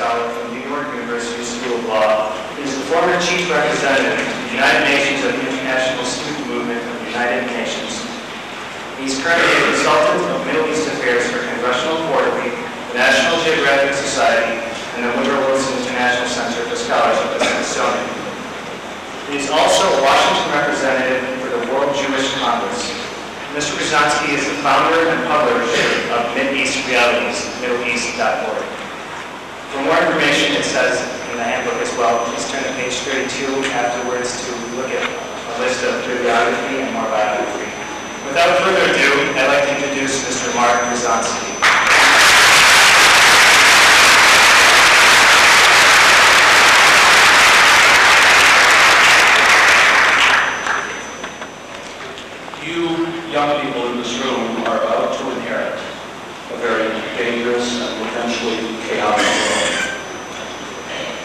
scholar from New York University School of Law. He is the former chief representative of the United Nations of the International Student Movement of the United Nations. He is currently a consultant of Middle East Affairs for Congressional Quarterly, the National Geographic Society, and the Woodrow Wilson International Center for Scholarship at the Smithsonian. He is also a Washington representative for the World Jewish Congress. Mr. Bruzonsky is the founder and publisher of Mideast Realities, MiddleEast.org. For more information, it says in the handbook as well, please turn to page 32 afterwards to look at a list of bibliography and more biography. Without further ado, I'd like to introduce Mr. Mark Bruzonsky. Young people in this room are about to inherit a very dangerous and potentially chaotic world.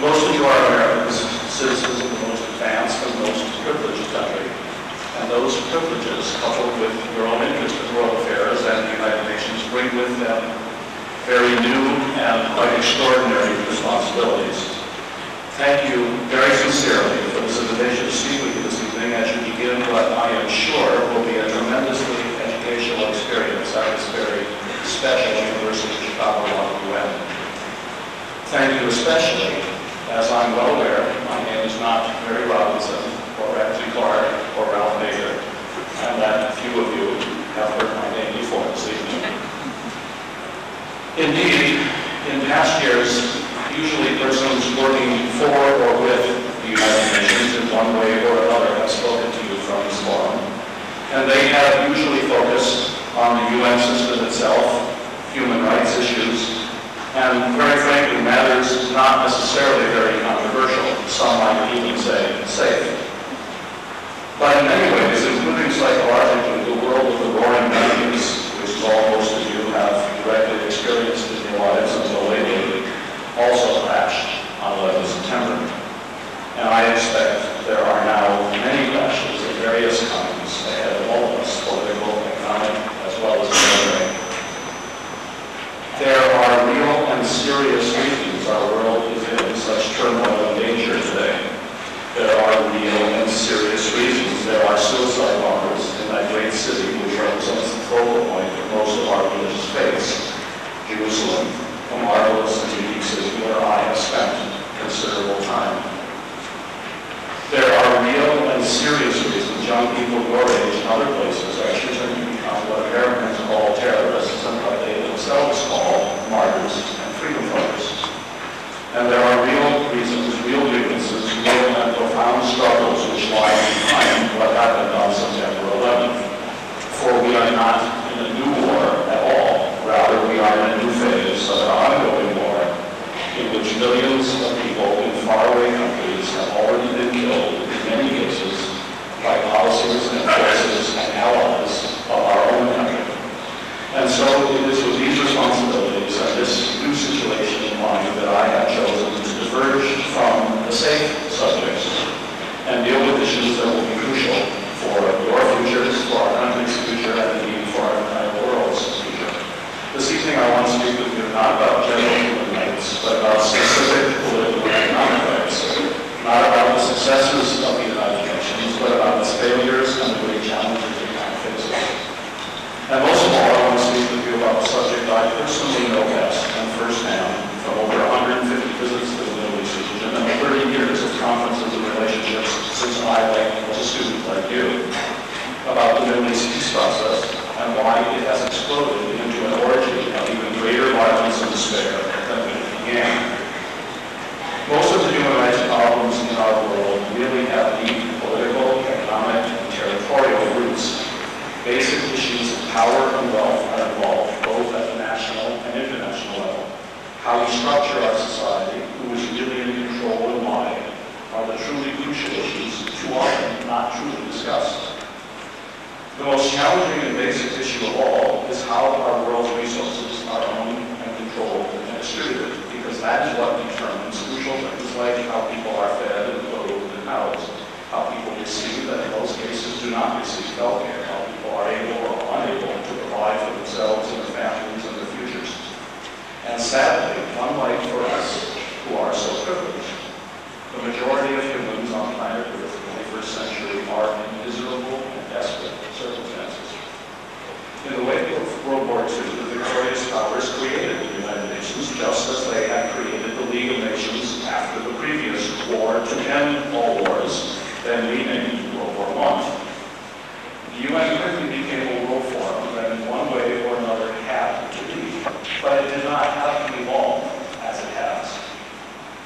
Most of you are Americans, citizens of the most advanced and most privileged country. And those privileges, coupled with your own interest in world affairs and the United Nations, bring with them very new and quite extraordinary responsibilities. Thank you very sincerely for this invitation to speak with you this evening as you begin what I am sure will be a tremendously educational experience at this very special University of Chicago Law UN. Thank you especially, as I'm well aware, my name is not Mary Robinson or Ramsey Clark or Ralph Nader, and that few of you have heard my name before this evening. Indeed, in past years, usually persons working for or with the United Nations in one way or another have spoken to you from this forum. And they have usually focused on the UN system itself, human rights issues, and very frankly, matters not necessarily very controversial. Some might even say safe. But in many ways, including psychologically, the world of the roaring 90s, which is all most of you have directly experienced in your lives until lately, also crashed on 11 September. And I expect there are now many crashes of various kinds ahead of all of us, political, economic, as well as military. There are real and serious reasons our world is in such turmoil and danger today. There are real and serious reasons. There are suicide bombers in that great city which represents the focal point of most of our religious faiths, Jerusalem, a marvelous and unique city where I have spent considerable time. There are real and serious reasons young people your age and other places are choosing to become what Americans call terrorists and what they themselves call martyrs and freedom fighters. And there are real reasons, real grievances, real and profound struggles which lie behind what happened on September 11th. For we are not in a new war at all. Rather, we are in a new phase of an ongoing war in which millions of people in faraway countries have already been killed, in many cases, by policies and forces and allies of our own country. And so it is with these responsibilities and this new situation in mind that I have chosen to diverge from the safe subjects and deal with issues that will be crucial for your futures, for our country's future, and indeed for our entire world's future. This evening I want to speak with you not about general human rights, but about specific political and economic rights. Not about the successes of the United Nations, but about its failures and the great challenges it now faces. And most of all, I want to speak with you about a subject I personally know best and firsthand from over 150 visits to the Middle East region and 30 years of conferences and relationships since I was a student like you, about the Middle East peace process and why it has exploded into an orgy of even greater violence and despair than when it began. Most of the human rights problems in our world really have deep political, economic, and territorial roots. Basic issues of power and wealth are involved both at the national and international level. How we structure our society, who is really in control and why, are the truly crucial issues too often not truly discussed. The most challenging and basic issue of all is how our world's resources are owned and controlled and distributed, because that is what determines crucial things like how people are fed and clothed and housed, how people receive and in most cases do not receive health care, how people are able or unable to provide for themselves and their families and their futures. And sadly, unlike for us, win all wars, then rename World War I. The UN quickly became a world forum that in one way or another had to be, but it did not have to be long as it has.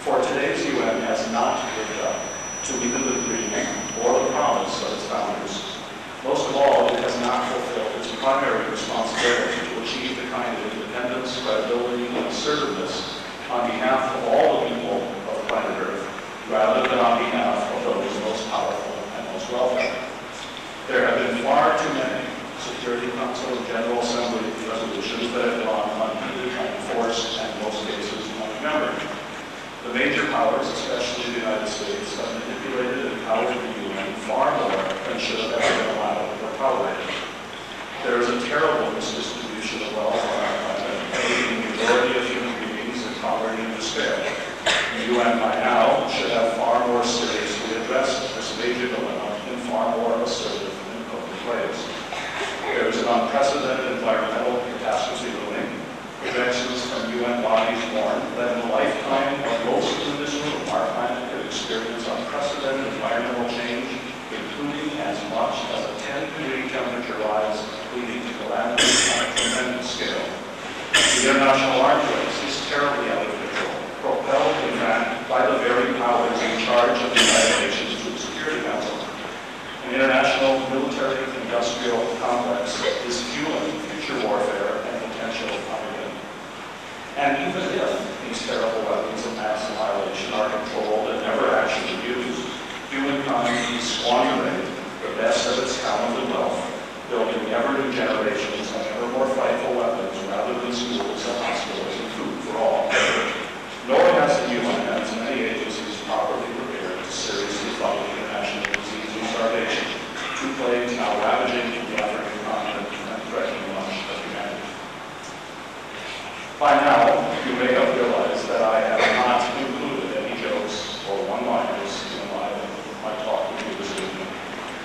For today's UN has not lived up to either the dream or the promise of its founders. Most of all, it has not fulfilled its primary responsibility to achieve the kind of independence, credibility, and assertiveness on behalf of all the people of planet Earth, rather than on behalf of those most powerful and most wealthy. There have been far too many Security Council and General Assembly resolutions that have gone unheeded, unenforced, and in most cases unremembered. The major powers, especially the United States, have manipulated and empowered the UN far more than should have ever been allowed or tolerated. There is a terrible misdistribution of wealth on our planet, leaving the majority of human beings in poverty and despair. The UN by now should have far more seriously addressed this major dilemma in far more assertive and potent ways. There is an unprecedented environmental catastrophe looming. Projections from UN bodies warn that in the lifetime of most in this room, our planet could experience unprecedented environmental change, including as much as a 10-degree temperature rise, leading to calamities on a tremendous scale. The international arms race is terribly out of control, propelled, in fact, by the very powers in charge of the United Nations through the Security Council. An international military-industrial complex is fueling future warfare and potential Armageddon. And even if these terrible weapons of mass annihilation are controlled and never actually used, humankind is squandering the best of its talent and wealth, building ever-new generations of ever more frightful weapons rather than schools and hospitals and food for all. Nor has the UN and its many agencies properly prepared to seriously fight international disease and starvation, two plagues now ravaging the African continent and threatening much of humanity. By now, you may have realized that I have not included any jokes or one-liners in my talk with you this evening.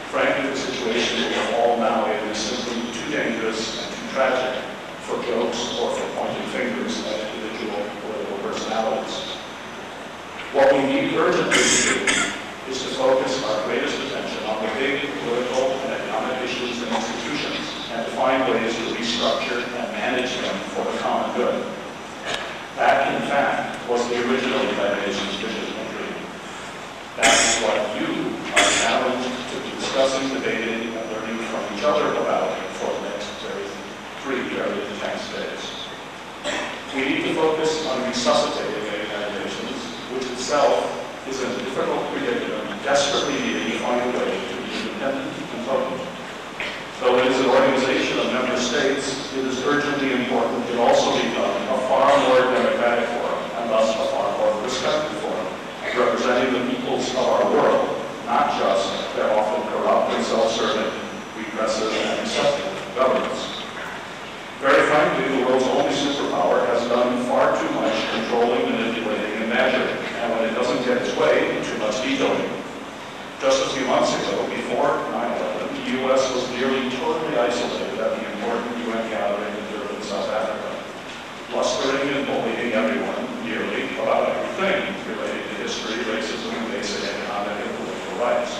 Frankly, the situation we are all now in is simply too dangerous and too tragic for jokes or for pointing fingers at individual political personalities. What we need urgently to do is to focus our greatest attention on the big political and economic issues and institutions, and to find ways to restructure and manage them for the common good. That, in fact, was the original United Nations vision and dream. That is what you are challenged to be discussing, debating, and learning from each other about for the next three very intense days. We need to focus on resuscitating the United Nations, which itself is in a difficult predicament, desperately needing to find a way to be independent and potent. Though it is an organization of member states, it is urgently important it also become a far more democratic forum, and thus a far more respected forum, representing the peoples of our world, not just their often corrupt and self-serving, repressive and accepting governments. Very frankly, the world's only superpower has done far too much controlling, manipulating, and measuring, and when it doesn't get its way, too much vetoing. Just a few months ago, before 9/11, the U.S. was nearly totally isolated at the important UN gathering in Durban, South Africa, blustering and bullying everyone nearly about everything relating to history, racism, and basic economic and political rights.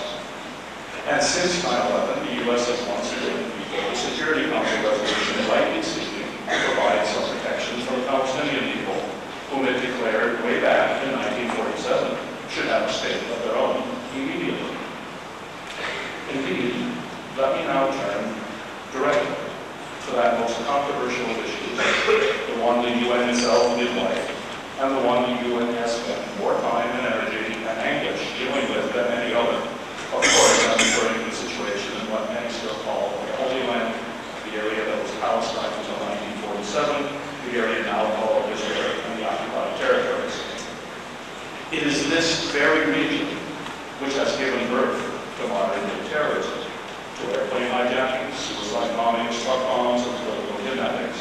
And since 9/11, the U.S. has once again vetoed the Security Council resolution rightly seeking to provide some protection for the Palestinian people, whom it declared way back in 1947 should have a state of their own immediately. Indeed, let me now turn directly to that most controversial issue, the one the UN itself did like, and the one the UN has spent more time and energy and anguish dealing with than any other. Of course, I'm referring to the situation in what many still call the Holy Land, the area that was Palestine until 1947, the area now called Israel and the occupied territories. It is this very region which has given birth to modern-day terrorism, to airplane hijackings, suicide bombings, truck bombs, and political kidnappings.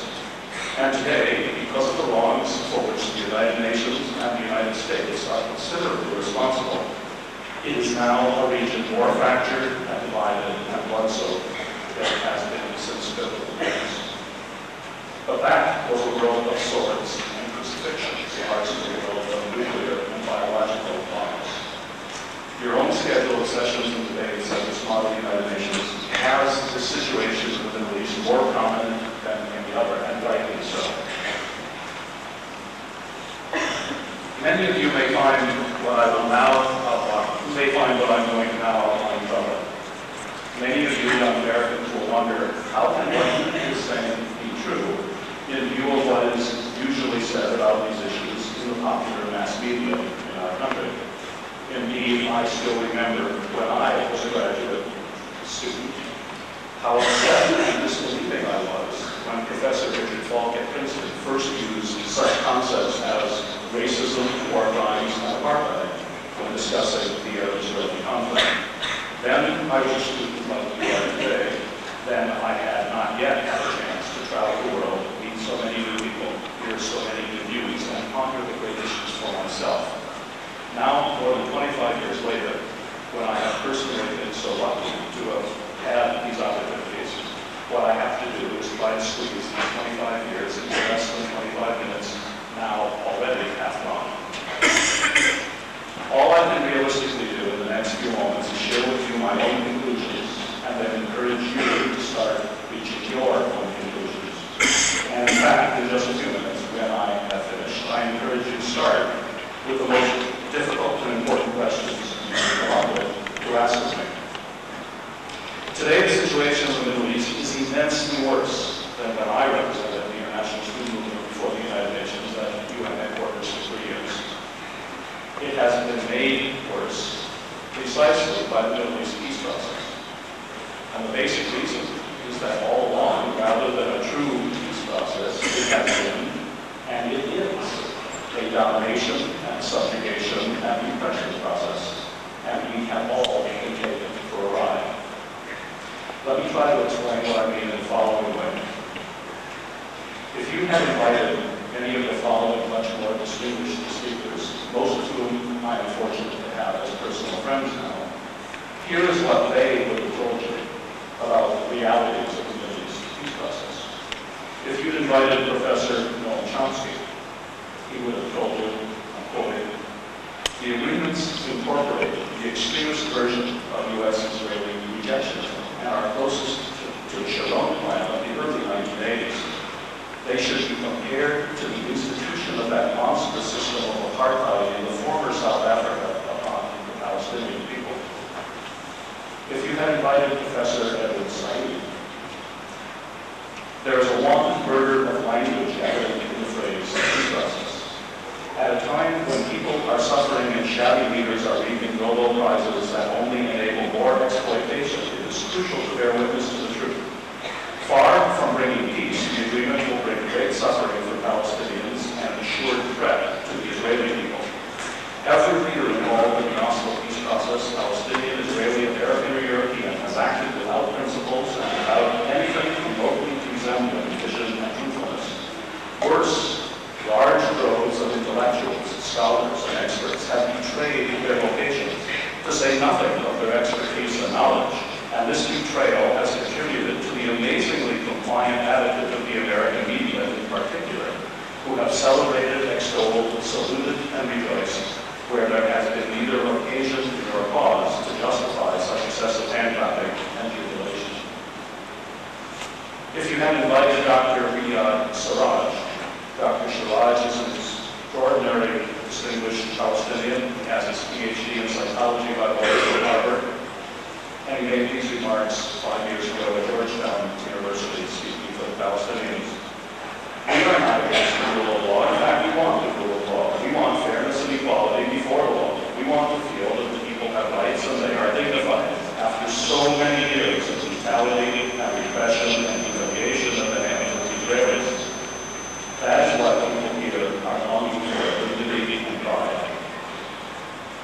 And today, because of the wrongs for which the United Nations and the United States are considerably responsible, it is now a region more fractured and divided and blood-soaked than it has been since biblical days. But that was a world of swords and crucifixions, the hearts of the world of nuclear and biological bombs. Your own schedule of sessions and debates at this model United Nations has the situation in the Middle East more prominent than any other, and rightly so. Many of you may find what I will now outline, what I'm going to now outline trouble. Many of you young Americans will wonder, how can what he is saying be true in view of what is usually said about these issues in the popular mass media in our country? Indeed, I still remember when I was a graduate student, how upset and disbelieving I was when Professor Richard Falk at Princeton first used such concepts as racism, war crimes, and apartheid when discussing the Arab-Israeli conflict. Then I was a student like you are today. Then I had not yet had a chance to travel the world, meet so many new people, hear so many new views, and ponder the great issues for myself. Now, more than 25 years later, when I have personally been so lucky to have had these opportunities, what I have to do is try to squeeze these 25 years into less than 25 minutes, now already half gone. All I can realistically do in the next few moments is share with you my own conclusions and then encourage you to start reaching your own conclusions. And in fact, in just a few minutes, when I have finished, I encourage you to start with the most difficult and important questions you can come up with to ask of me. Today, the situation in the Middle East is immensely worse than when I represented the international student movement before the United Nations at UN headquarters for 3 years. It has been made worse precisely by the Middle East peace process. And the basic reason is that all along, rather than a true peace process, it has been, and it is, a domination and subjugation and repression process. And we have all been taken for a ride. Let me try to explain what I mean in the following way. If you had invited any of the following much more distinguished speakers, most of whom I am fortunate to have as personal friends now, here is what they would have told you about the realities of the Middle East peace process. If you'd invited Professor Noam Chomsky, he would have told you, I'm quoting, the agreements incorporate the extremist version of U.S.-Israeli rejection and are closest to the Sharon plan of the early 1980s. They should be compared to the institution of that monstrous system of apartheid in the former South Africa upon the Palestinian people. If you had invited Professor Edward Said, there is a wanton murder of language evident in the phrase peace process. At a time when people are suffering and shabby leaders are reaping Nobel Prizes that only enable more exploitation, it is crucial to bear witness to the truth. Far from bringing peace, the agreement will bring great suffering for Palestinians and an assured threat to the Israeli people. Every leader involved in the Oslo peace process, Palestinian, Israeli, American, or European, has acted without principles and without anything remotely resembling vision and truthfulness. Worse, large droves of intellectuals, scholars, and experts have betrayed their vocations, to say nothing of their expertise and knowledge. And this betrayal has contributed to the amazingly compliant attitude of the American media in particular, who have celebrated, extolled, saluted, and rejoiced, where there has been neither occasion nor cause to justify such excessive hand-clapping and jubilation. If you had invited Dr. Riyad Siraj, Dr. Siraj is an extraordinary, distinguished Palestinian. He has his PhD in psychology by the way from Harvard. And he made these remarks 5 years ago at Georgetown University speaking for the Palestinians. We are not against the rule of law. In fact, we want the rule of law. We want fairness and equality before the law. We want to feel that the people have rights and they are dignified. After so many years of brutality and repression and humiliation at the hands of the Israelis, that is what people here are longing for, dignity and pride.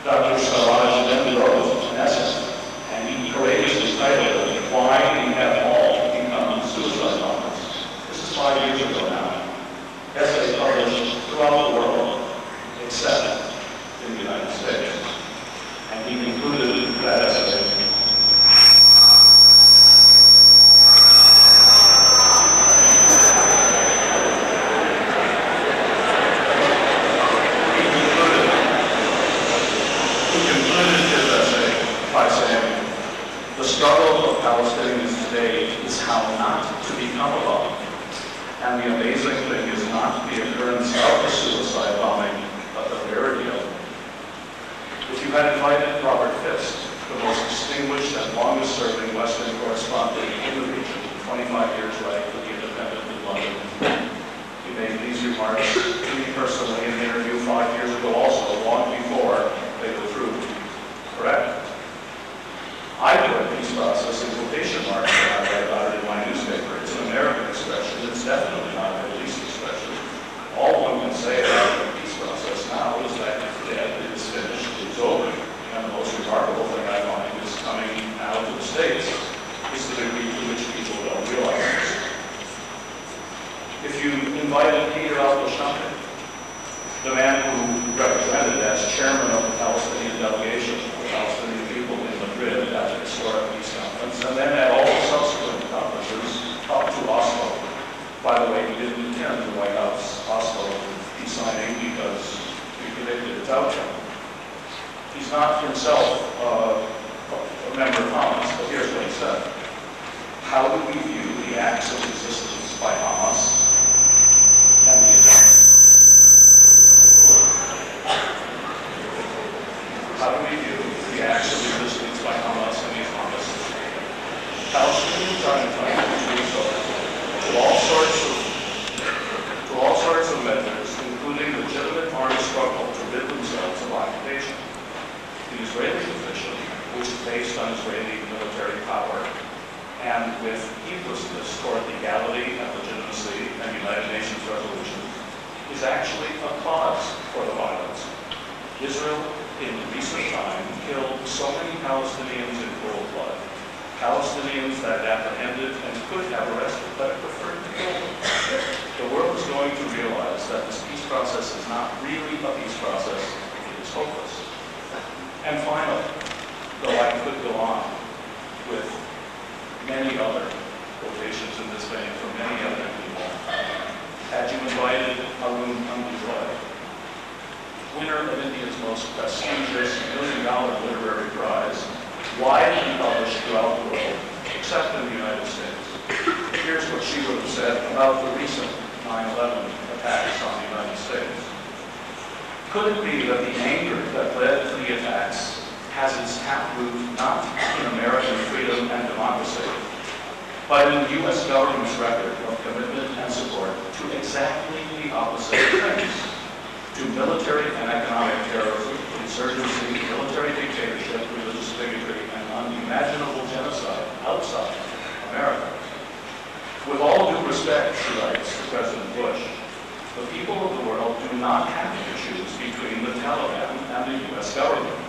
Dr. Siraj then wrote an essay, and he courageously titled it, Why We Have All Become Suicide Bombers. This is 5 years ago now. Essay published throughout the world, except in the United States. And he concluded that essay. struggle of Palestinians today is how not to become a bomb. And the amazing thing is not the occurrence of the suicide bombing, but the rarity of it. If you had invited Robert Fisk, the most distinguished and longest-serving Western correspondent in the region, 25 years right for the Independent in London, he made these remarks to me personally in an interview 5 years ago also, long before they were proved correct. I put peace process in quotation marks when I write about it in my newspaper. It's an American expression. It's definitely not a Middle East expression. All one can say about the peace process now is that it's dead, it is finished, it's over. And the most remarkable thing I find is coming now to the States is the degree to which people don't realize this. If you invited Peter Al-Bashamti, the man who represented as chairman of the Palestinian delegation, the Palestinian people in Madrid at the historic peace conference, and then at all the subsequent conferences up to Oslo. By the way, he didn't attend the White House Oslo peace signing because we predicted its outcome. He's not himself a member of Hamas, but here's what he said. How do we view the acts of resistance by Hamas and the attacks? How do we view the acts of resistance by Hamas and the Islamists? Palestinians are entitled to do so to all sorts of measures, including legitimate armed struggle to rid themselves of occupation. The Israeli position, which is based on Israeli military power, and with heedlessness toward legality and legitimacy and United Nations resolutions, is actually a cause for the violence. Israel, in recent time, killed so many Palestinians in cold blood. Palestinians that it apprehended and could have arrested, but it preferred to kill them. The world is going to realize that this peace process is not really a peace process, it is hopeless. And finally, though I could go on with many other quotations in this vein from many other people, had you invited Arun Ambujoy, winner of India's most prestigious $1 million literary prize, widely published throughout the world, except in the United States. Here's what she would have said about the recent 9/11 attacks on the United States. Could it be that the anger that led to the attacks has its taproot not in American freedom and democracy, but in the U.S. government's record of commitment and support to exactly the opposite things? To military and economic terrorism, insurgency, military dictatorship, religious bigotry, and unimaginable genocide outside America. With all due respect, she writes to President Bush, the people of the world do not have to choose between the Taliban and the U.S. government.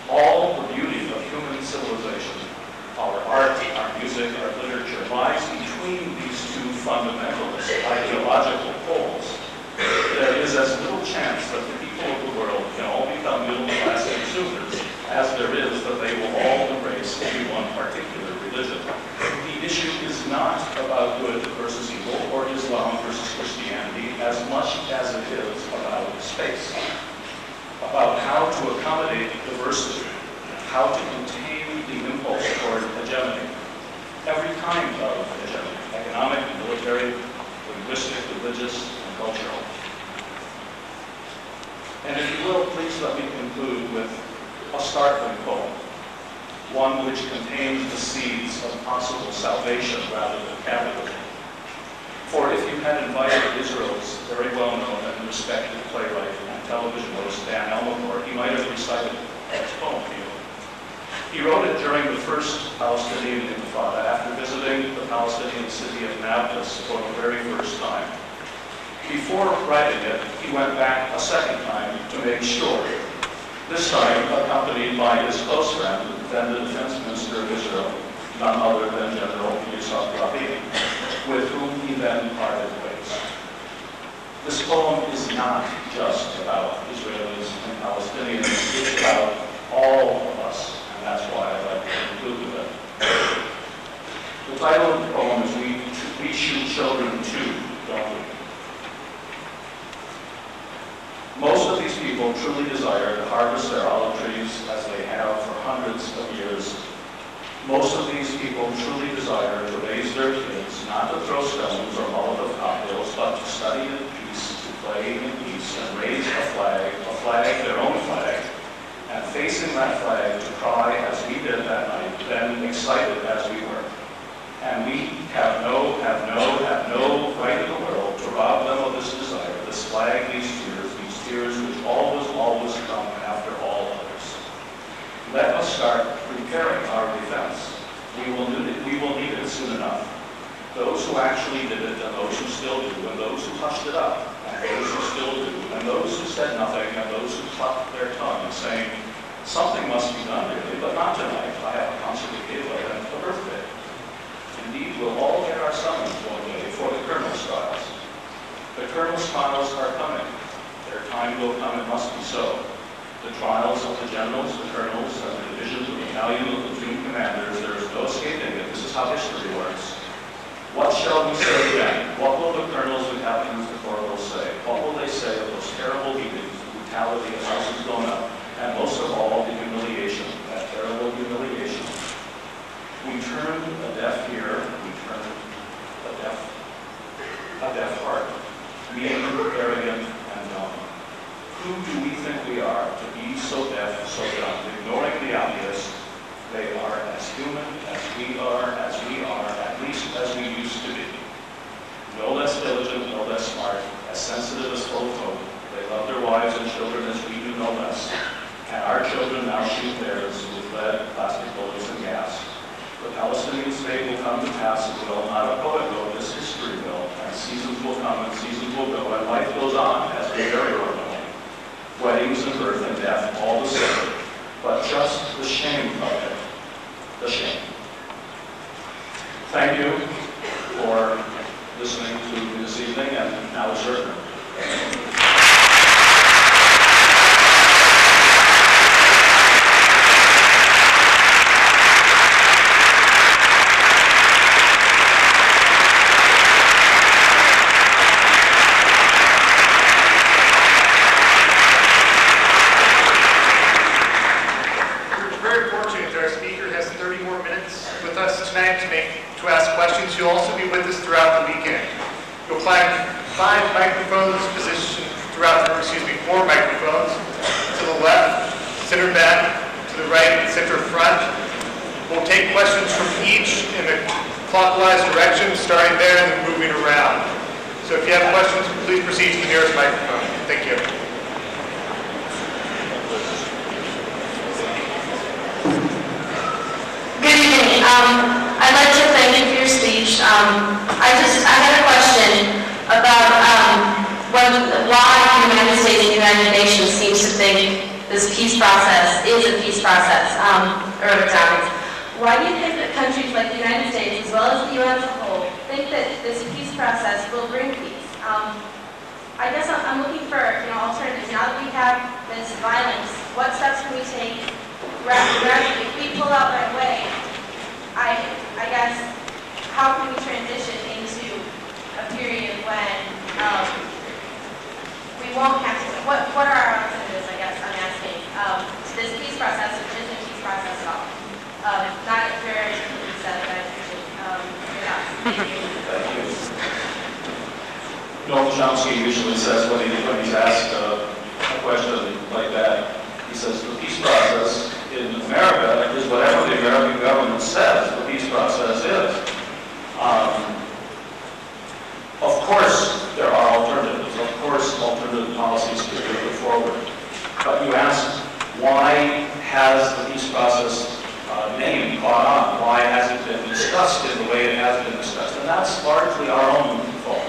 All the beauty of human civilization, our art, our music, our literature, lies between these two fundamentalist ideological poles. There is as little chance that the people of the world can all become middle-class consumers as there is that they will all embrace any one particular religion. The issue is not about good versus evil or Islam versus Christianity as much as it is about space, about how to accommodate diversity, how to contain the impulse toward hegemony, every kind of hegemony, economic, military, linguistic, religious, and cultural. And if you will, please let me conclude with a startling poem, one which contains the seeds of possible salvation rather than capitalism. For if you had invited Israel's very well-known and respected playwright and television host Dan Elmore, he might have recited this poem to you. He wrote it during the first Palestinian Intifada after visiting the Palestinian city of Nablus for the very first time. Before writing it, he went back a second time to make sure, this time accompanied by his close friend, then the defense minister of Israel, none other than General Yitzhak Rabin, with whom he then parted ways. This poem is not just about Israelis and Palestinians, it's about all of us, and that's why I'd like to conclude with it. The title of the poem is We Shoot Children Too, Don't We? Most of these people truly desire to harvest their olive trees as they have for hundreds of years. Most of these people truly desire to raise their kids, not to throw stones or Molotov cocktails, but to study in peace, to play in peace, and raise a flag, their own flag, and facing that flag to cry as we did that night, then excited as we were. And we have no right in the world to rob them of this desire, this flag, these tears which always come after all others. Let us start preparing our defense. We will need it soon enough. Those who actually did it, and those who still do, and those who hushed it up, and those who still do, and those who said nothing, and those who clucked their tongue, saying, something must be done really, but not tonight. I have a concert with Gayla and a birthday. Indeed, we'll all get our summons one day for the Colonel's trials. The Colonel's trials are coming. Their time will come, it must be so. The trials of the generals, the colonels, and the divisions, the battalion, the platoon commanders, there is no escaping it. This is how history works. What shall we say then? What will the colonels and captains of corporals say? What will they say of those terrible beatings, the brutality of houses blown up, and most of all, the humiliation, that terrible humiliation? We turned a deaf ear, we turned a deaf heart, mean, arrogant, and dumb. Who do we think we are to be so deaf, so dumb? Ignoring the obvious, they are as human as we are, at least as we used to be. No less diligent, no less smart, as sensitive as full of hope. They love their wives and children as we do no less. And our children now shoot theirs with lead, plastic bullets, and gas. The Palestinian state will come to pass as well, not a poet will, this history will, and seasons will come and seasons will go, and life goes on as we bury our own. Weddings and birth and death, all the same, but just the shame of it, the shame. Thank you for listening to me this evening, and now it's your turn. To ask questions. You'll also be with us throughout the weekend. You'll find 5 microphones positioned throughout the room, 4 microphones to the left, center back, to the right, and center front. We'll take questions from each in a clockwise direction, starting there and then moving around. So if you have questions, please proceed to the nearest microphone. Thank you. Good evening. I'd like to thank you for your speech. I had a question about why the United States and the United Nations seems to think this peace process is a peace process, Why do you think that countries like the United States, as well as the UN as a whole, think that this peace process will bring peace? I guess I'm looking for alternatives. Now that we have this violence, what steps can we take gradually? If we pull out right away, I guess, how can we transition into a period when we won't have to? What are our alternatives, I guess I'm asking, to this peace process, which isn't a peace process at all? Not very said, but I appreciate your thoughts. Thank you. Bruzonsky usually says when he's asked a question like that, he says the peace process in America is whatever the American government says the peace process is. Of course, there are alternatives. Of course, alternative policies can be put forward. But you ask, why has the peace process name caught on? Why has it been discussed in the way it has been discussed? And that's largely our own fault.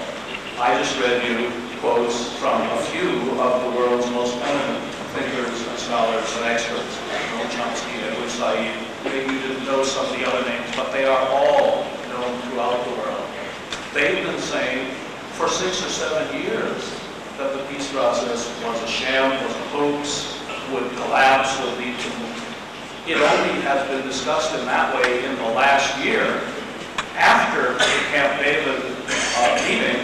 I just read you quotes from a few of the world's most eminent thinkers and scholars and experts, Bruzonsky, maybe you didn't know some of the other names, but they are all known throughout the world. They've been saying for 6 or 7 years that the peace process was a sham, was a hoax, would collapse, would lead to. It only has been discussed in that way in the last year, after the Camp David meeting,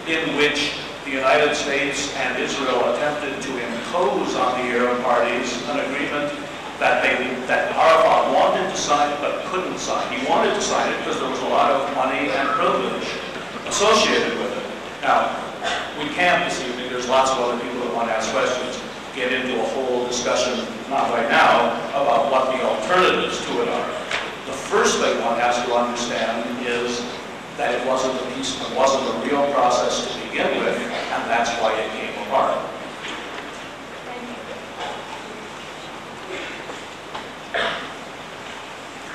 in which the United States and Israel attempted to impose on the Arab parties an agreement that Arafat wanted to sign but couldn't sign. He wanted to sign it because there was a lot of money and privilege associated with it. Now, we can't this evening, there's lots of other people that want to ask questions, get into a whole discussion, not right now, about what the alternatives to it are. The first thing one has to understand is that it wasn't a real process to begin with, and that's why it came apart.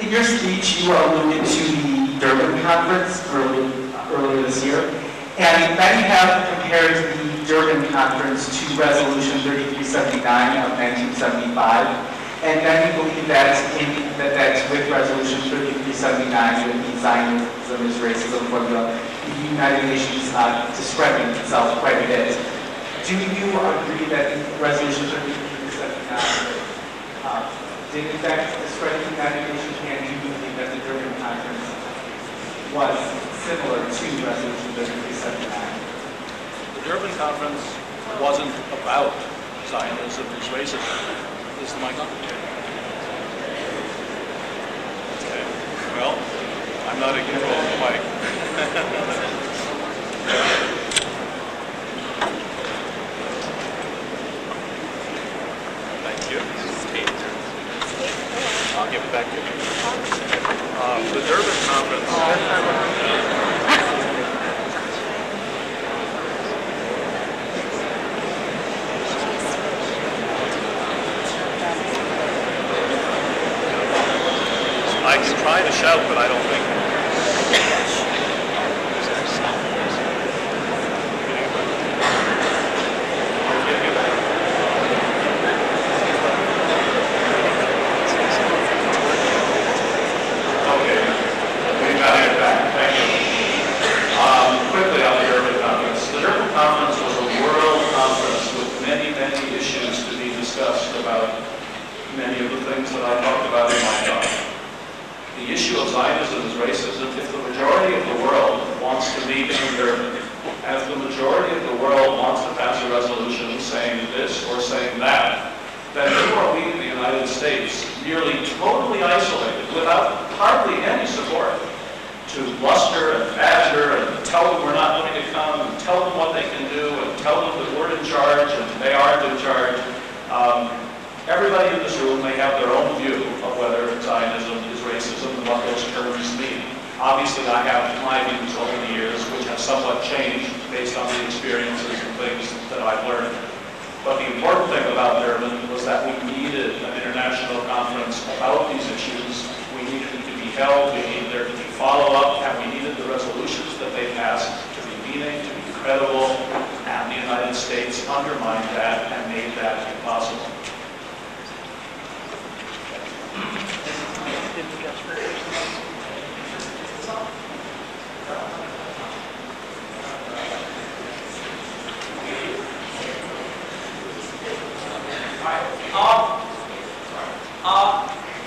In your speech, you alluded to the Durban conference earlier this year, and then you have compared the Durban conference to Resolution 3379 of 1975, and then you believe that's with Resolution 3379 with the Zionism is racism for the United Nations describing itself quite a bit. Do you agree that Resolution 3379 did in fact describe the United Nations, and do you believe that the Durban conference was similar to Resolution 3379? The Durban conference wasn't about Zionism is racism. Is the mic on? Okay. Well, I'm not in control of the mic. Thank you. I'll give it back to you. The Durban conference. I can try to shout, but I don't think. Quickly on the Durban Conference. The Durban Conference was a world conference with many, many issues to be discussed about many of the things that I talked about in my talk. The issue of Zionism is racism. If the majority of the world wants to meet in Durban, and if the majority of the world wants to pass a resolution saying this or saying that, then who are we in the United States, nearly totally isolated, without hardly any support, to bluster and badger and tell them we're not going to come, and tell them what they can do, and tell them that we're in charge and they aren't in charge. Everybody in this room may have their own view of whether Zionism is racism and what those terms mean. Obviously, I have my views over the years, which have somewhat changed based on the experiences and things that I've learned. But the important thing about Durban was that we needed an international conference about these issues. We needed it to be held, we needed there to be follow-up, and we needed the resolutions that they passed to be meaning, to be credible, and the United States undermined that and made that impossible.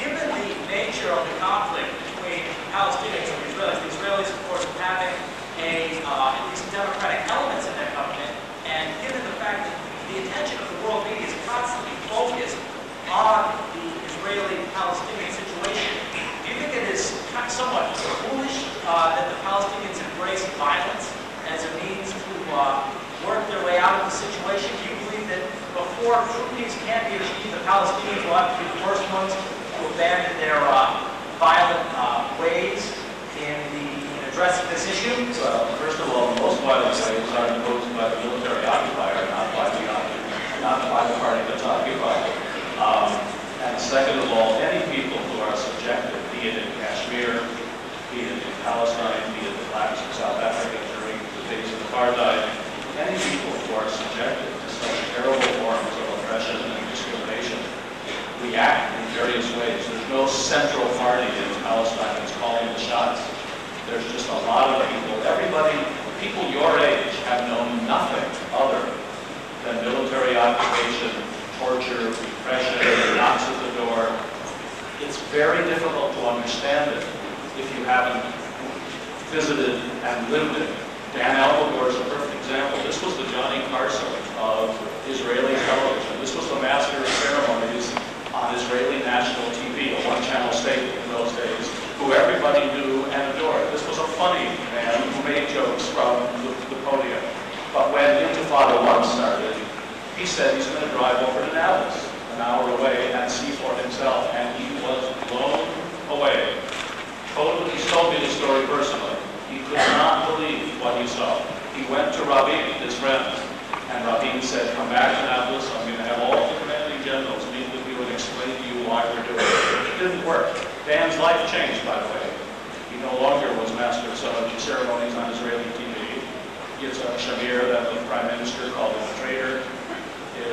Given the nature of the conflict between Palestinians and Israelis, the Israelis, of course, having at least democratic elements in their government, and given the fact that the attention of the world media is constantly focused on the Israeli-Palestinian situation, do you think it is somewhat foolish that the Palestinians embrace violence as a means to work their way out of the situation? Do you believe that before true peace can be achieved, the Palestinians will have to be the first ones to abandon their violent ways in addressing this issue? Well, first of all, most violent ways are imposed by the military occupier, not by the party that's occupied. And second of all, any people who are subjected, be it in Kashmir, be it in Palestine, be it the blacks in South Africa during the days of apartheid, any people who are subjected to such terrible forms of oppression and discrimination react in various ways. There's no central party in Palestine that's calling the shots. There's just a lot of people. People your age have known nothing other than military occupation, torture, repression, knocks at the door. It's very difficult to understand it if you haven't visited and lived it. Dan Alvegor is a perfect example. This was the Johnny Carson of Israeli television. This was the master of ceremonies on Israeli national TV, a one-channel state in those days. everybody knew and adored. This was a funny man who made jokes from the podium. But when Intifada 1 started, he said he's going to drive over to Dallas, an hour away, and see for himself, and he was blown away. He's told me the story personally. He could not believe what he saw. He went to Rabin, his friend, and Rabin said, come back to Annapolis, I'm going to have all the commanding generals meet with you and explain to you why we're doing it. It didn't work. Dan's life changed, by the way. He no longer was master of ceremonies on Israeli TV. Yitzhak Shamir, that the prime minister, called him a traitor.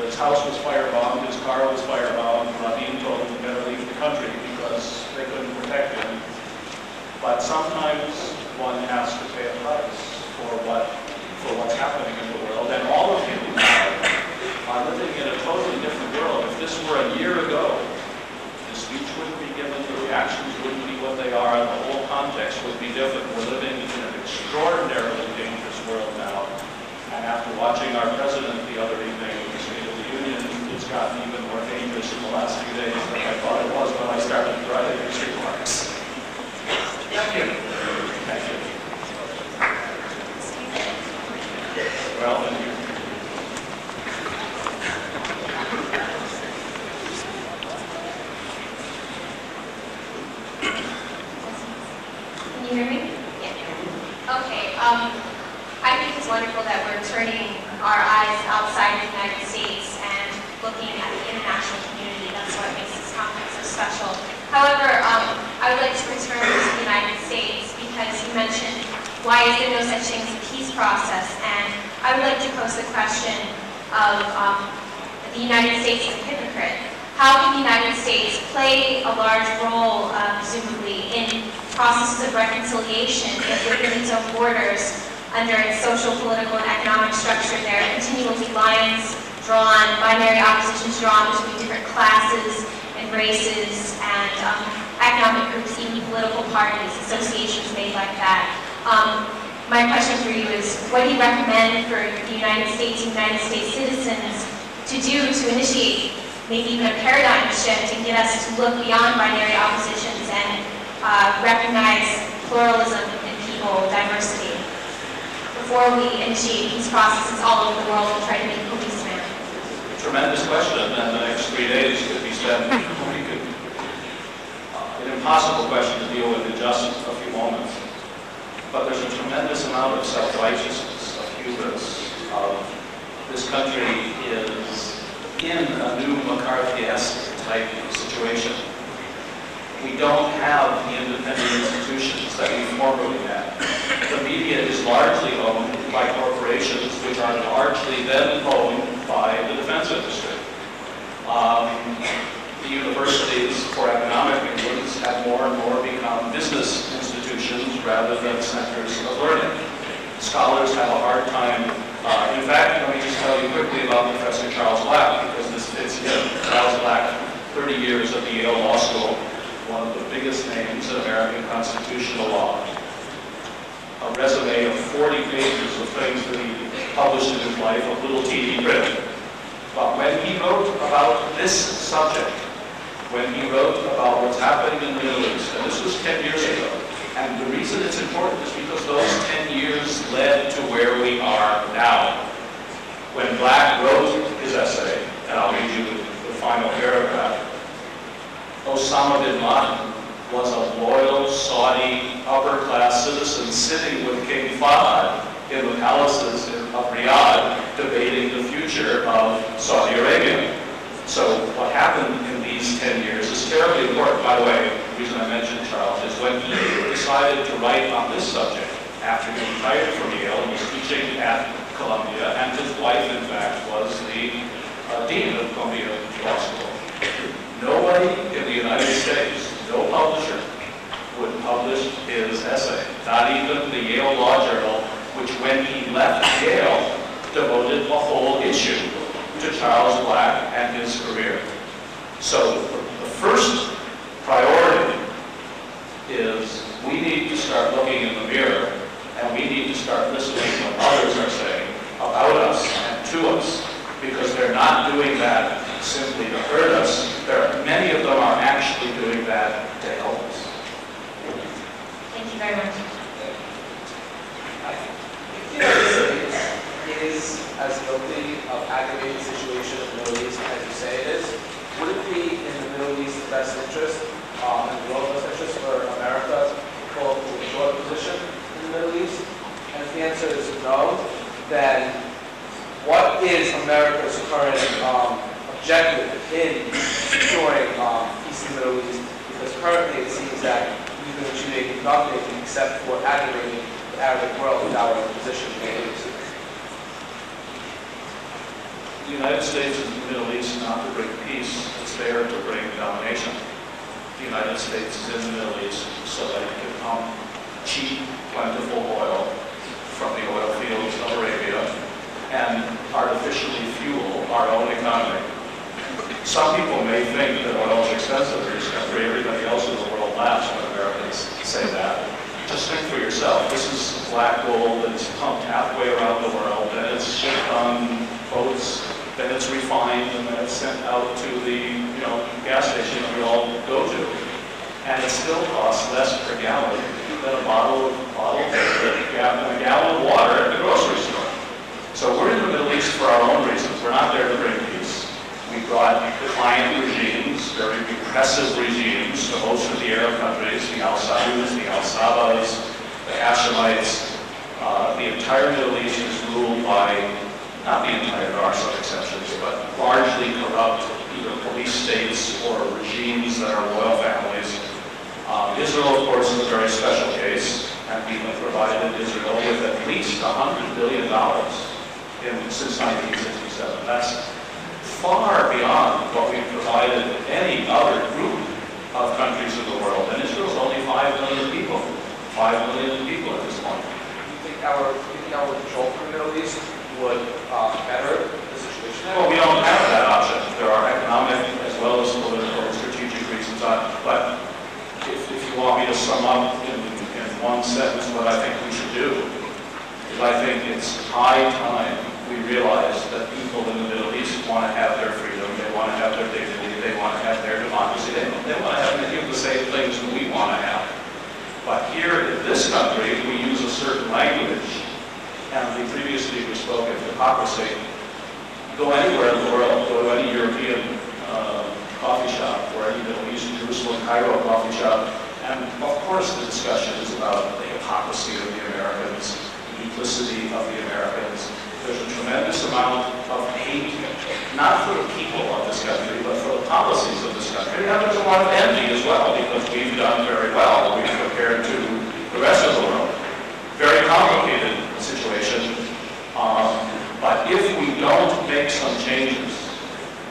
His house was firebombed, his car was firebombed. Rabin told him to better leave the country because they couldn't protect him. But sometimes one has to pay a price for what's happening in the world. And all of you are living in a totally different world. If this were a year ago, the speech wouldn't be given, the reactions wouldn't be what they are, and the whole context would be different. We're living in an extraordinarily dangerous world now. And after watching our president the other evening in the State of the Union, it's gotten even more dangerous in the last few days than I thought it was when I started writing these remarks. Thank you. Thank you. Well, thank you. Can you hear me? Yeah. Okay. I think it's wonderful that we're turning our eyes outside the United States and looking at the international community. That's what makes this conference so special. However, I would like to return to the United States because you mentioned why is there no such thing as a peace process, and I would like to pose the question of the United States as a hypocrite. How can the United States play a large role, presumably, in processes of reconciliation if within its own borders, under its social, political, and economic structure, there are continually lines drawn, binary oppositions drawn between different classes and races and economic groups, even political parties, associations made like that. My question for you is, what do you recommend for the United States and United States citizens to do to initiate maybe even a paradigm shift and get us to look beyond binary oppositions and recognize pluralism in people, diversity, before we initiate these processes all over the world and try to make policemen? Tremendous question, and the next 3 days could be spent. An impossible question to deal with in just a few moments. But there's a tremendous amount of self-righteousness, of hubris, of this country is in a new McCarthy-esque type situation. We don't have the independent institutions that we formerly had. The media is largely owned by corporations, which are largely then owned by the defense industry. The universities, for economic reasons, have more and more become business institutions rather than centers of learning. Scholars have a hard time. In fact, let me just tell you quickly about Professor Charles Black, because this fits him. Charles Black, 30 years at the Yale Law School, one of the biggest names in American constitutional law. A resume of 40 pages of things that he published in his life, of little teeny print. But when he wrote about this subject, when he wrote about what's happening in the Middle East, and this was 10 years ago, and the reason it's important is because those 10 years led to where we are now. When Black wrote his essay, and I'll read you the final paragraph, Osama bin Laden was a loyal Saudi upper-class citizen sitting with King Fahd in the palaces of Riyadh debating the future of Saudi Arabia. So what happened in these 10 years is terribly important. By the way, the reason I mentioned Charles is when he decided to write on this subject after he retired from Yale, he was teaching at Columbia, and his wife, in fact, was the dean of Columbia Law School. Nobody in the United States, no publisher, would publish his essay. Not even the Yale Law Journal, which when he left Yale, devoted a whole issue to Charles Black and his career. So the first priority is we need to start looking in the mirror, and we need to start listening to what others are saying about us and to us, because they're not doing that simply to hurt us. Many of them are actually doing that to help us. very much. If the United States is as guilty of aggravating the situation in the Middle East as you say it is, would it be in the Middle East's best interest, and the world's best interest for America to pull a withdraw position in the Middle East? And if the answer is no, then what is America's current objective in securing peace in the Middle East? Because currently it seems that we've been achieving nothing except for aggravating the Arabic world with our position in the Middle East. The United States is in the Middle East not to bring peace, it's there to bring domination. The United States is in the Middle East so that it can pump cheap, plentiful oil from the oil fields of Arabia and artificially fuel our own economy. Some people may think that oil is expensive in this country. Everybody else in the world laughs when Americans say that. Just think for yourself. This is black gold that's pumped halfway around the world, then it's shipped on boats, then it's refined, and then it's sent out to the gas station we all go to. And it still costs less per gallon than a bottle of a gallon of water at the grocery store. So we're in the Middle East for our own reasons. We're not there to bring peace. We brought defiant regimes, very repressive regimes to most of the Arab countries, the Al-Saudis, the Al-Sabas, the Hashemites. The entire Middle East is ruled by, not the entire, there are some exceptions, but largely corrupt either police states or regimes that are royal families. Israel, of course, is a very special case, and we have provided Israel with at least $100 billion since 1967. That's far beyond what we've provided any other group of countries in the world. And Israel's only 5 million people. 5 million people at this point. Do you think our control from the Middle East would better the situation? Well, we don't have that option. There are economic as well as political and strategic reasons. But if you want me to sum up in one sentence what I think we should do, is I think it's high time we realize that people in the Middle East want to have their freedom, they want to have their dignity, they want to have their democracy, they want to have many of the same things that we want to have. But here in this country, we use a certain language, and we previously spoke of hypocrisy. Go anywhere in the world, go to any European coffee shop, or any Middle East, Jerusalem, Cairo coffee shop, and of course the discussion is about the hypocrisy of the Americans, the duplicity of the Americans. There's a tremendous amount of hate, not for the people of this country, but for the policies of this country. And there's a lot of envy as well, because we've done very well compared to the rest of the world. Very complicated situation. But if we don't make some changes,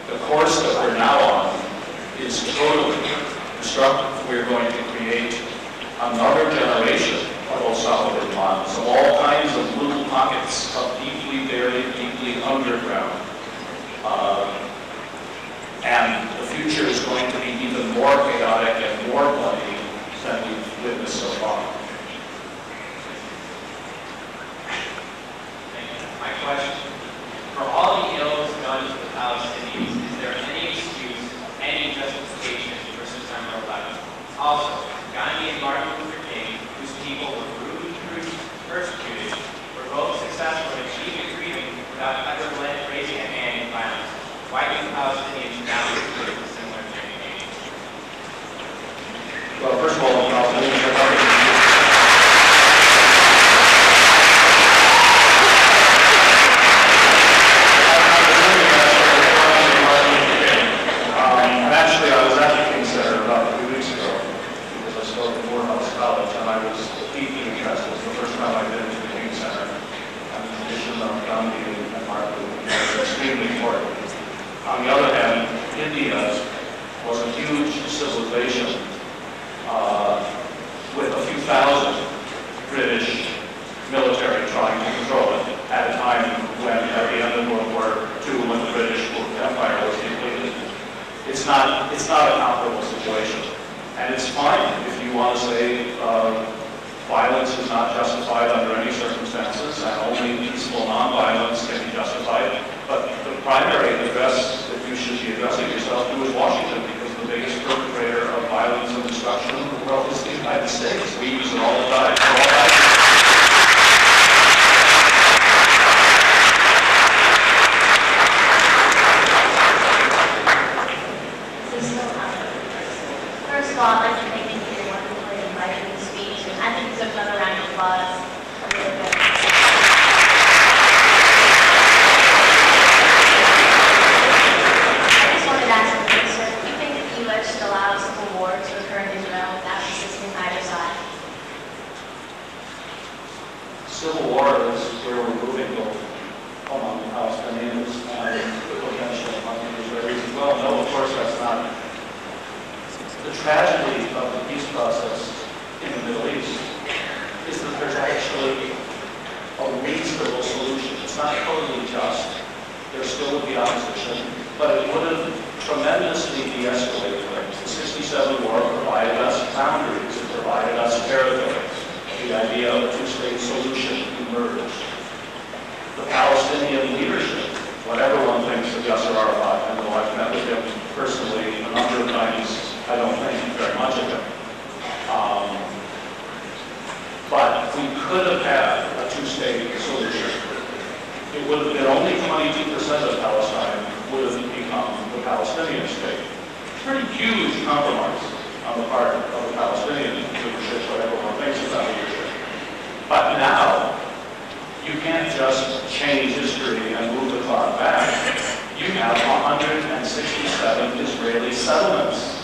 the course that we're now on is totally destructive. We're going to create another generation of Osama bin Ladens, of all kinds of little pockets of deeply buried, deeply underground. And the future is going to be even more chaotic and more bloody than we've witnessed so far. My question, for all the ills done to the Palestinians, is there any excuse, any justification for September 11th? Also, Gandhi and Martin Luther King, whose people were brutally persecuted, were both successful in achieving freedom without ever raising a hand in violence. Why do Palestinians now do a similar thing? Well, first of all, the Palestinians are talking. Actually, I was at the King Center about 3 weeks ago because I spoke at Morehouse College, and I was deeply impressed. It was the first time I'd been to the King Center. And the tradition of Gandhi and Martin Luther King is extremely important. On the other hand, India was a huge civilization with a few thousand British military trying to control it at a time when, at the end of World War II, when the British Empire was depleted. It's not a comparable situation. And it's fine if you want to say violence is not justified under any circumstances and only peaceful nonviolence can be justified. But the primary address that you should be addressing yourself to is Washington, because the biggest perpetrator of violence and destruction in the world is the United States. We use it all the time. civil war is where we're moving both among the Palestinians and the potential among the Israelis as well. No, of course, that's not. The tragedy of the peace process in the Middle East is that there's actually a reasonable solution. It's not totally just. There still would be opposition, but it would have tremendously de-escalated things. The 67 war provided us boundaries. It provided us territory. The idea of a two-state solution emerged. The Palestinian leadership, whatever one thinks of Yasser Arafat, and though I've met with him personally a number of times, I don't think very much of him. But we could have had a two-state solution. It would have been only 22% of Palestine would have become the Palestinian state. Pretty huge compromise on the part of the Palestinian leadership, whatever one thinks about leadership. But now, you can't just change history and move the clock back. You have 167 Israeli settlements.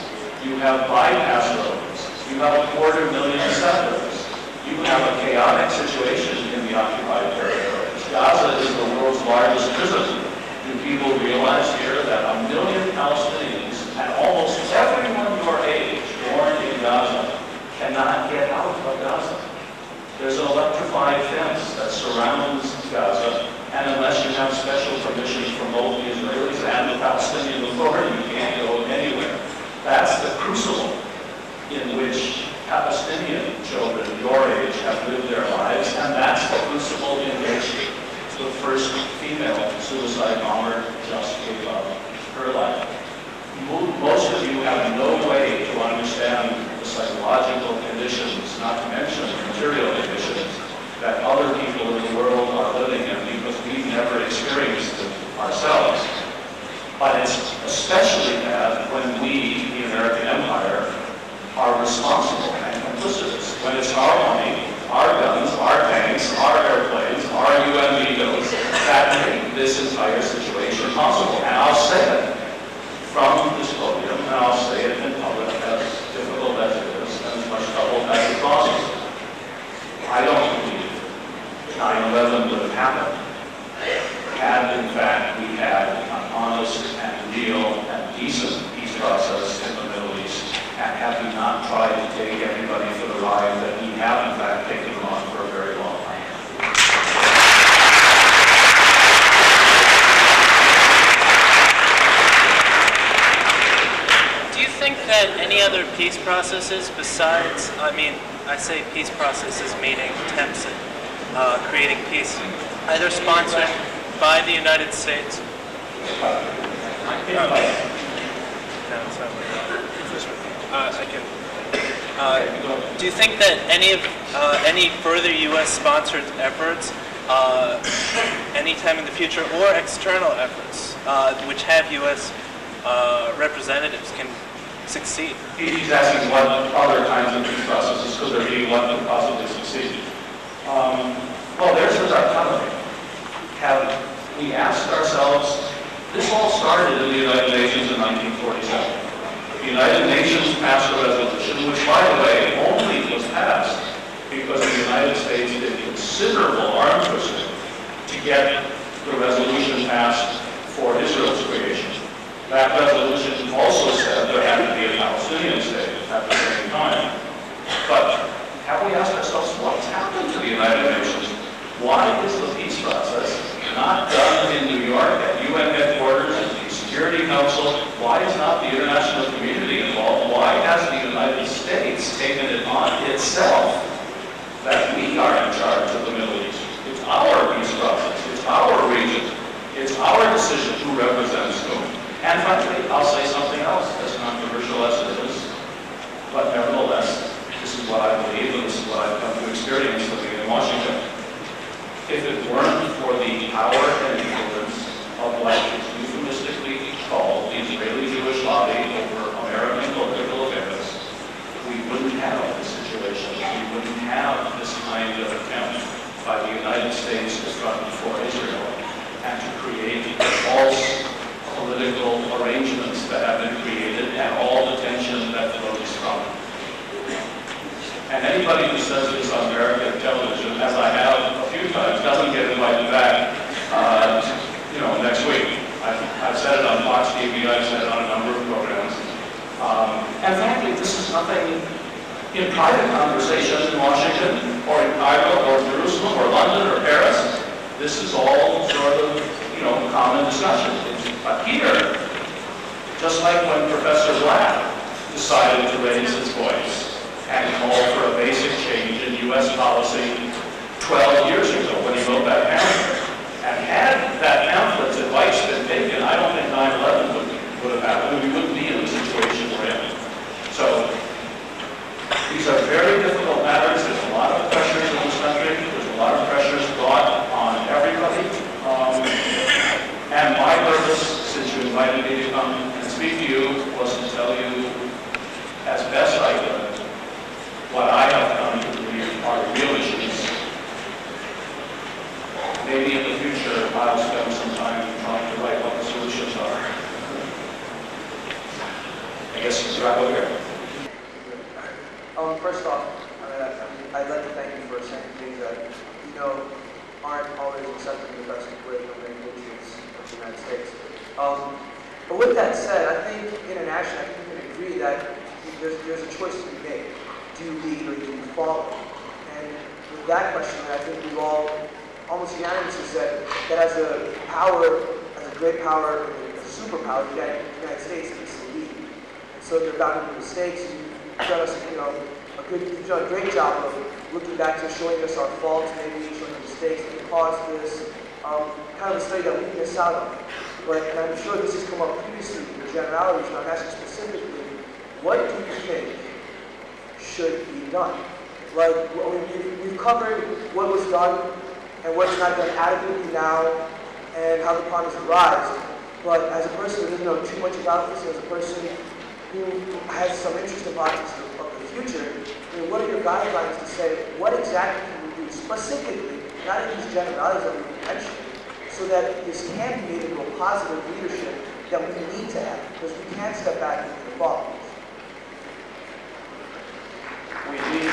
You have bypass roads. You have 250,000 settlers. You have a chaotic situation in the occupied territories. Gaza is the world's largest prison. Do people realize here that 1 million Palestinians and almost everyone your age born in Gaza cannot get out of Gaza? There's an electrified fence that surrounds Gaza, and unless you have special permission from both the Israelis and the Palestinian Authority, you can't go anywhere. That's the crucible in which Palestinian children your age have lived their lives, and that's the crucible in which the first female suicide bomber just gave up her life. Most of you have no way to understand the psychological conditions, not to mention the material conditions, that other people in the world are living in, because we've never experienced it ourselves. But it's especially bad when we, the American Empire, are responsible and complicitous. When it's our money, our guns, our tanks, our airplanes, our UN vetoes that make this entire situation possible. And I'll say it from this podium, and I'll say it in public, as difficult as it is, and as much trouble as it causes. I don't believe 9/11 would have happened had, in fact, we had an honest and real and decent peace process in the Middle East, and have we not tried to take everybody for the ride that we have, in fact, taken them on for a very long time. Do you think that any other peace processes besides, I say peace processes meaning attempts at creating peace, either sponsored by the United States? Do you think that any further U.S.-sponsored efforts, anytime in the future, or external efforts, which have U.S. Representatives, can succeed? He's asking what other kinds of peace processes could there be, what could possibly succeed. Well, there's the dichotomy. Have we asked ourselves, this all started in the United Nations in 1947. The United Nations passed a resolution, which, by the way, only was passed because the United States did considerable arm twisting to get the resolution passed for Israel's creation. That resolution also said there had to be a Palestinian state at the same time. But have we asked ourselves, what's happened to the United Nations? Why is the peace process not done in New York at UN headquarters and the Security Council? Why is not the international community involved? Why has the United States taken it on itself that we are in charge of the Middle East? It's our peace process. It's our region. It's our decision who represents whom. And frankly, I'll say something else, as controversial as it is, but nevertheless, this is what I believe, and this is what I've come to experience living in Washington. If it weren't for the power and influence of what is euphemistically called the Israeli Jewish lobby over American political affairs, we wouldn't have this situation. We wouldn't have this kind of attempt by the United States to front for Israel and to create false political arrangements that have been created and all the tension that flows from it. And anybody who says this on American television, as I have a TV I've said on a number of programs. And frankly, this is nothing in private conversation in Washington, or in Cairo, or Jerusalem, or London, or Paris. This is all sort of, common discussion. But here, just like when Professor Black decided to raise his voice and call for a basic change in U.S. policy 12 years ago when he wrote that pamphlet. And had that pamphlet's advice been taken, I don't think 9/11 would have happened. We wouldn't be in the situation we're in. So these are very difficult matters. There's a lot of pressures in this country. There's a lot of pressures brought on everybody. And my purpose, since you invited me to come and speak to you, was to tell you, as best I could, what I have done to believe are real issues. Maybe in the future, I'll spend some time trying to write what the solutions are. I guess it's right over here. First off, I'd like to thank you for saying things that aren't always accepted in the best of political patriots of the United States. But with that said, I think internationally, I think we can agree that there's a choice to be made. Do you lead or do you follow? And with that question, I think we've all almost unanimously said that as a great power, a superpower, the United States needs to lead. And so there are bound to be mistakes. You've done us, you've done a great job of looking back to showing us our faults, maybe showing the mistakes that caused this, kind of a study that we miss out on. But, and I'm sure this has come up previously in the generalities, but I'm asking specifically, what do you think should be done? Like, we've covered what was done and what's not done adequately now, and how the problems arise. But as a person who doesn't know too much about this, as a person who has some interest in politics of the future, what are your guidelines to say what exactly can we do specifically, not in these generalities that we mentioned, so that this can be made into a positive leadership that we need to have, because we can't step back into the problems. We need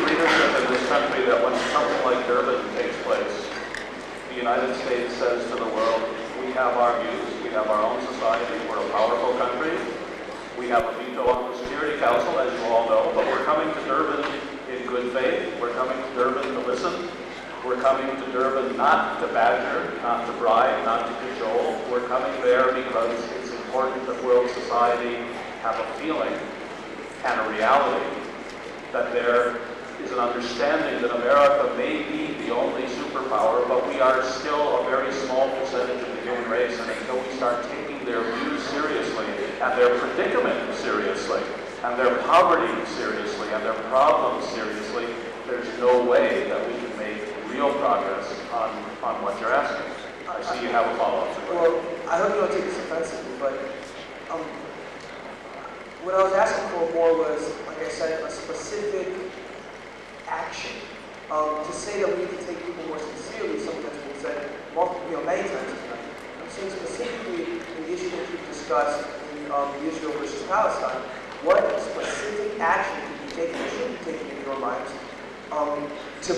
leadership in this country that when something like Durban takes place, the United States says to the world, we have our views, we have our own society, we're a powerful country, we have a veto on the Security Council, as you all know, but we're coming to Durban in good faith, we're coming to Durban to listen, we're coming to Durban not to badger, not to bribe, not to cajole, we're coming there because it's important that world society have a feeling and a reality that there is an understanding that America may be the only superpower, but we are still a very small percentage of the human race, and until we start taking their views seriously, and their predicament seriously, and their poverty seriously, and their problems seriously, there's no way that we can make real progress on what you're asking. I see you have a follow-up. Well, I hope you don't take this offensively, but what I was asking for more was, like I said, a specific action. To say that we need to take people more sincerely, something that's been said many times tonight. I'm saying specifically in the issue that you've discussed in Israel versus Palestine, what specific action can be taken or should be taken in your minds to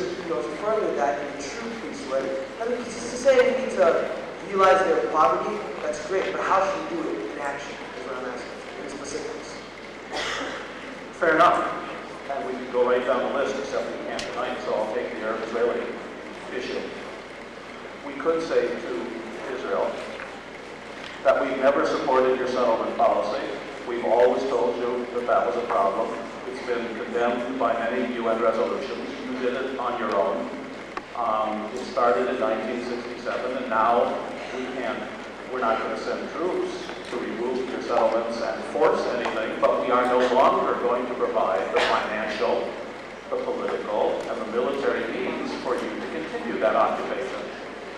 further that in a true peace way? I mean, to say we need to realize their poverty, that's great, but how should we do it in action, is what I'm asking, in specifics. Fair enough. And we could go right down the list, except we can't tonight, so I'll take the Arab-Israeli issue. We could say to Israel that we've never supported your settlement policy. We've always told you that that was a problem. It's been condemned by many UN resolutions. You did it on your own. It started in 1967, and now we're not going to send troops to remove your settlements and force anything, but we are no longer going to provide the financial, the political, and the military means for you to continue that occupation.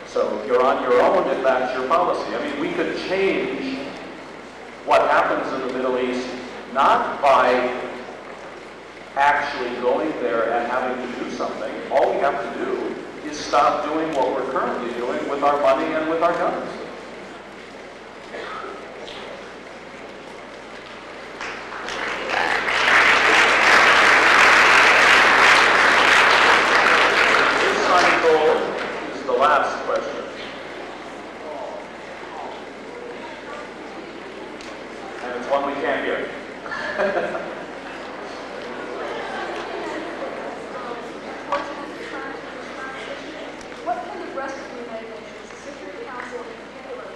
So you're on your own if that's your policy. I mean, we could change what happens in the Middle East not by actually going there and having to do something. All we have to do is stop doing what we're currently doing with our money and with our guns. This, I'm told, is the last question. and it's one we can't hear. What can the rest of the United Nations, the Security Council in particular,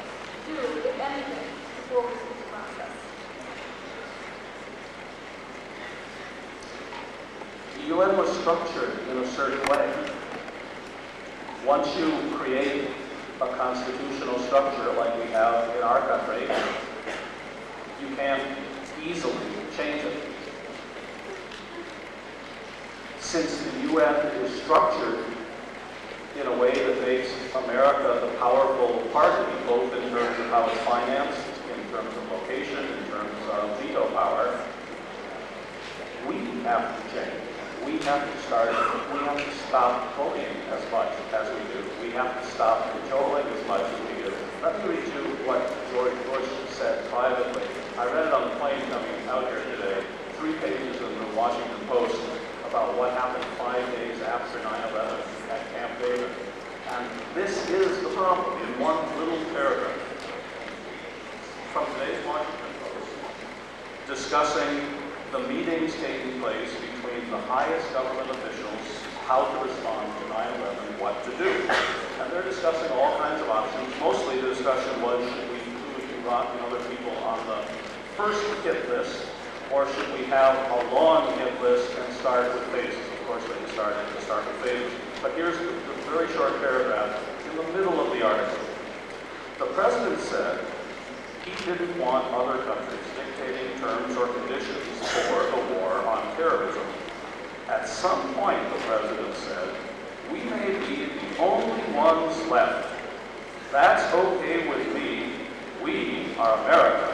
do, if anything, to forward this process? The UN was structured in a certain way. Once you create a constitutional structure like we have in our country, you can't easily change it. Since the UN is structured in a way that makes America the powerful party, both in terms of how it's financed, in terms of location, in terms of veto power, we have to change. We have to stop bullying as much as we do. We have to stop cajoling as much as we do. Let me read you what George Bush said privately. I read it on the plane coming out here today, 3 pages in the Washington Post about what happened 5 days after 9/11 at Camp David. And this is the problem in one little paragraph from today's Washington Post, discussing the meetings taking place between the highest government officials, how to respond to 9/11, what to do. And they're discussing all kinds of options. Mostly the discussion was, should we include Iraq and other people on the first hit list, or should we have a long hit list and start with phases? Of course, they decided to start with phases. But here's the very short paragraph in the middle of the article. The president said he didn't want other countries dictating terms or conditions for the war on terrorism. At some point, the president said, we may be the only ones left. That's okay with me. We are America.